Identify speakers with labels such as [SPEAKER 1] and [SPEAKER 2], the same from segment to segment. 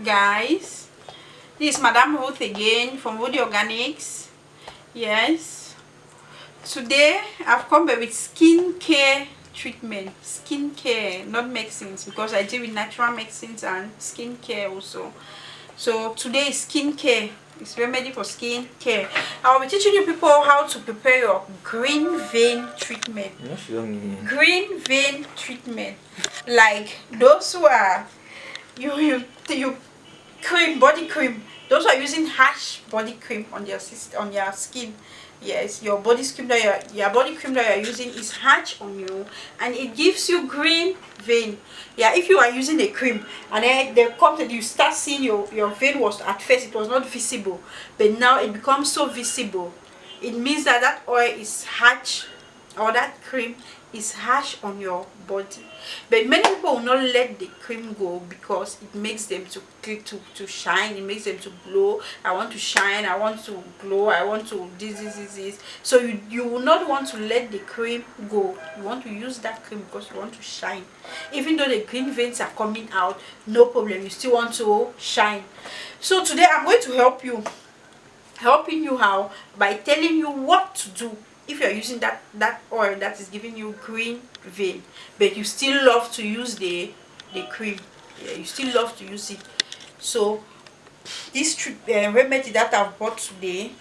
[SPEAKER 1] guys, this is Madam Ruth again from Ruthdy Organics. Yes, today I've come back with skincare treatment. Skincare, not medicines, because I deal with natural medicines and skincare also. So today is skincare. It's remedy for skin care. I'll be teaching you people how to prepare your green vein treatment. Green vein treatment, like those who are you cream, body cream. Those who are using harsh body cream on your skin. Yes, your body cream that your body cream that you're using is harsh on you, and it gives you green vein. Yeah, if you are using a cream and then they come to you start seeing your vein was at first it was not visible, but now it becomes so visible. It means that that oil is harsh, or that cream is harsh on your body. But many people will not let the cream go because it makes them to shine, it makes them to glow. I want to shine, I want to glow, I want to this. So you will not want to let the cream go. You want to use that cream because you want to shine. Even though the green veins are coming out, no problem, you still want to shine. So today I'm going to helping you how, by telling you what to do if you're using that oil that is giving you green vein, but you still love to use the cream. Yeah, you still love to use it. So this remedy that I've bought today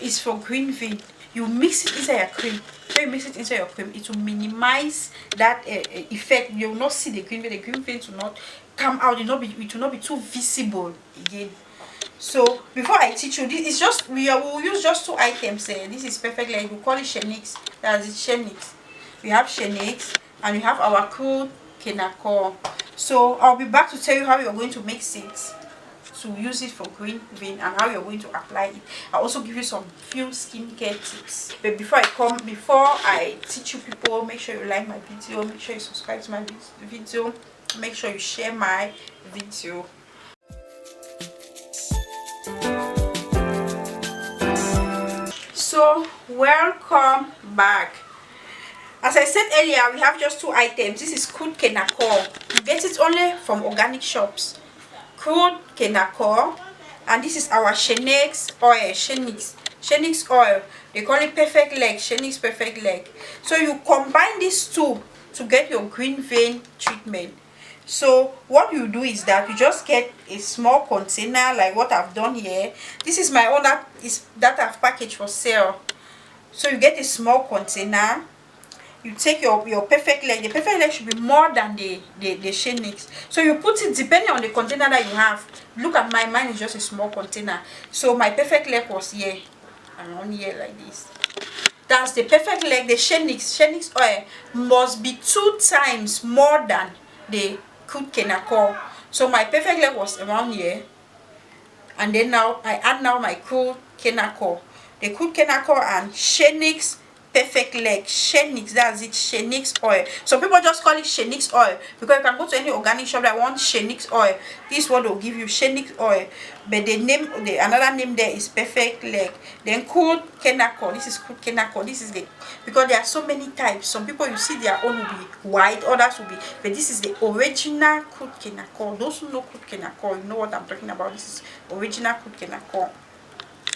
[SPEAKER 1] is for green vein. You mix it inside your cream. When you mix it inside your cream, it will minimize that effect. You will not see the green vein. The green veins will not come out. It will not be too visible again. So before I teach you, this is just we will use just 2 items. This is perfect, like we call it shenix. That's it, shenix. We have shenix and we have our crude kenako. So I'll be back to tell you how you're going to mix it to use it for green vein and how you're going to apply it. I'll also give you some few skincare tips. But before I teach you people, make sure you like my video, make sure you subscribe to my video, make sure you share my video. So welcome back. As I said earlier, we have just 2 items. This is crude kenako. You get it only from organic shops. Crude kenako, and this is our shenix oil. Shenix oil. They call it perfect leg. Shenix perfect leg. So you combine these 2 to get your green vein treatment. So what you do is that you just get a small container like what I've done here. This is my own that I've packaged for sale. So you get a small container. You take your perfect leg. The perfect leg should be more than the shenix. So you put it depending on the container that you have. Look at mine is just a small container. So my perfect leg was here, around here like this. That's the perfect leg. The shenix oil must be 2 times more than the crude kenako. So my perfect leg was around here, and then now I add my crude kenako. The crude kenako and shenix perfect leg. Shenix, that's it, shenix oil. Some people just call it shenix oil because you can go to any organic shop that want shenix oil. This is what they'll give you, shenix oil. But another name there is perfect leg. Then crude kenako. This is crude kenako. This is because there are so many types. Some people you see their own will be white, others will be, but this is the original crude kenako. Those who know crude kenako, you know what I'm talking about. This is original crude kenako.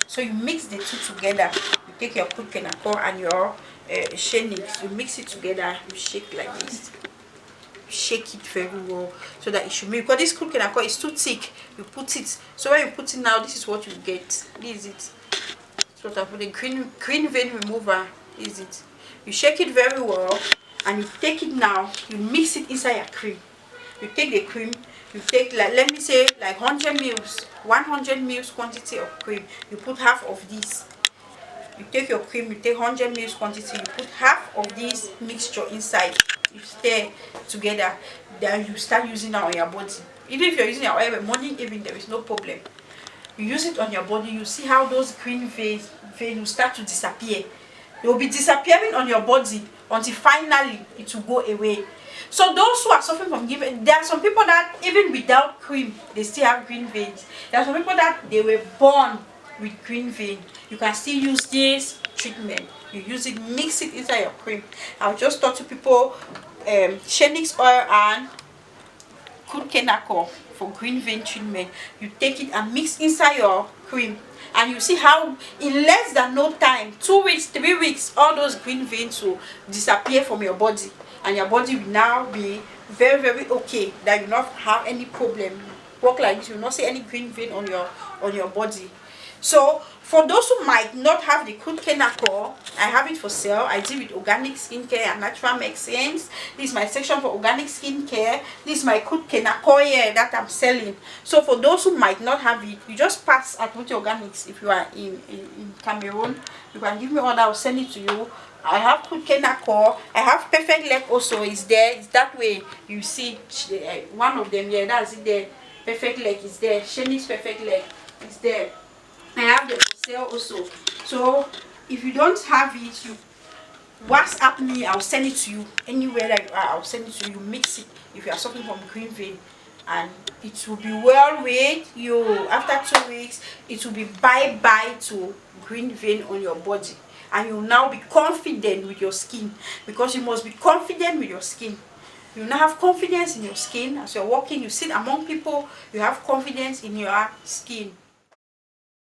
[SPEAKER 1] So you mix the 2 together. You take your crude kenako and your shenix. You mix it together. You shake like this. You shake it very well so that it should mix. Because this crude kenako is too thick. You put it. So when you put it now, this is what you get. This is it. So that for the green vein remover, is it. You shake it very well, and you take it now. You mix it inside your cream. You take the cream. You take, like, let me say, like 100 mils, 100 mils quantity of cream. You put half of this. You take your cream, you take 100 mils quantity, you put half of this mixture inside. You stir together. Then you start using it on your body. Even if you're using your oil morning, even there is no problem. You use it on your body, you see how those green veins will start to disappear. They will be disappearing on your body until finally it will go away. So those who are suffering from green vein, there are some people that even without cream, they still have green veins. There are some people that they were born with green vein. You can still use this treatment. You use it, mix it inside your cream. I've just taught you people shenix oil and crude kenako for green vein treatment. You take it and mix inside your cream, and you see how in less than no time, 2 weeks, 3 weeks, all those green veins will disappear from your body, and your body will now be very, very okay, that you not have any problem. Work like this, you will not see any green vein on your body. So for those who might not have the crude kenako, I have it for sale. I deal with organic skincare and natural medicines. This is my section for organic skincare. This is my crude kenako here that I'm selling. So for those who might not have it, you just pass at Ruthdy Organics. If you are in Cameroon, you can give me order, I'll send it to you. I have crude kenako. I have perfect leg also. It's there. It's that way. You see one of them here. That's it there. Perfect leg is there. Shani's perfect leg is there. I have them for sale also. So if you don't have it, you WhatsApp me. I'll send it to you. Anywhere that you are, I'll send it to you. Mix it if you are suffering from green vein, and it will be well with you. After 2 weeks, it will be bye to green vein on your body, and you'll now be confident with your skin, because you must be confident with your skin. You now have confidence in your skin. As you're walking, you sit among people, you have confidence in your skin.